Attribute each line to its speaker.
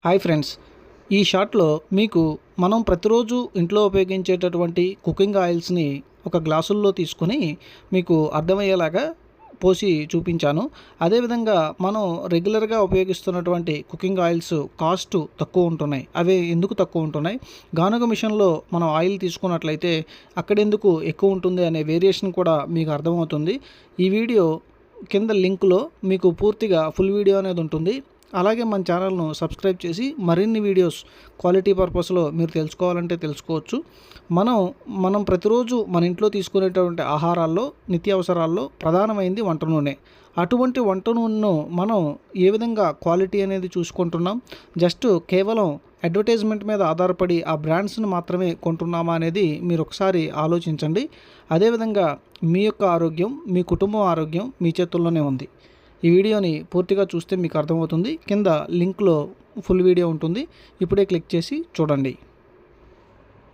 Speaker 1: Hi friends, ఈ షార్ట్లో మీకు మనం ప్రతిరోజు ఇంట్లో ఉపయోగించేటటువంటి కుకింగ్ ఆయిల్స్ని ఒక గ్లాసుల్లో తీసుకొని మీకు అర్థమయ్యేలాగా పోసి చూపించాను. అదేవిధంగా మనం రెగ్యులర్గా ఉపయోగిస్తున్నటువంటి కుకింగ్ ఆయిల్స్ కాస్ట్ తక్కువ ఉంటున్నాయి. అవి ఎందుకు తక్కువ ఉంటున్నాయి, గానుగ మిషన్లో మనం ఆయిల్ తీసుకున్నట్లయితే అక్కడెందుకు ఎక్కువ ఉంటుంది అనే వేరియేషన్ కూడా మీకు అర్థమవుతుంది. ఈ వీడియో కింద లింక్లో మీకు పూర్తిగా ఫుల్ వీడియో అనేది ఉంటుంది. అలాగే మన ఛానల్ను సబ్స్క్రైబ్ చేసి మరిన్ని వీడియోస్ క్వాలిటీ పర్పస్లో మీరు తెలుసుకోవాలంటే తెలుసుకోవచ్చు. మనం ప్రతిరోజు మన ఇంట్లో తీసుకునేటువంటి ఆహారాల్లో, నిత్యావసరాల్లో ప్రధానమైనది వంట నూనె. అటువంటి వంట నూనెను మనం ఏ విధంగా క్వాలిటీ అనేది చూసుకుంటున్నాం, జస్ట్ కేవలం అడ్వర్టైజ్మెంట్ మీద ఆధారపడి ఆ బ్రాండ్స్ని మాత్రమే కొంటున్నామా అనేది మీరు ఒకసారి ఆలోచించండి. అదేవిధంగా మీ యొక్క ఆరోగ్యం, మీ కుటుంబం ఆరోగ్యం మీ చేతుల్లోనే ఉంది. ఈ వీడియోని పూర్తిగా చూస్తే మీకు అర్థమవుతుంది. కింద లింక్లో ఫుల్ వీడియో ఉంటుంది. ఇప్పుడే క్లిక్ చేసి చూడండి.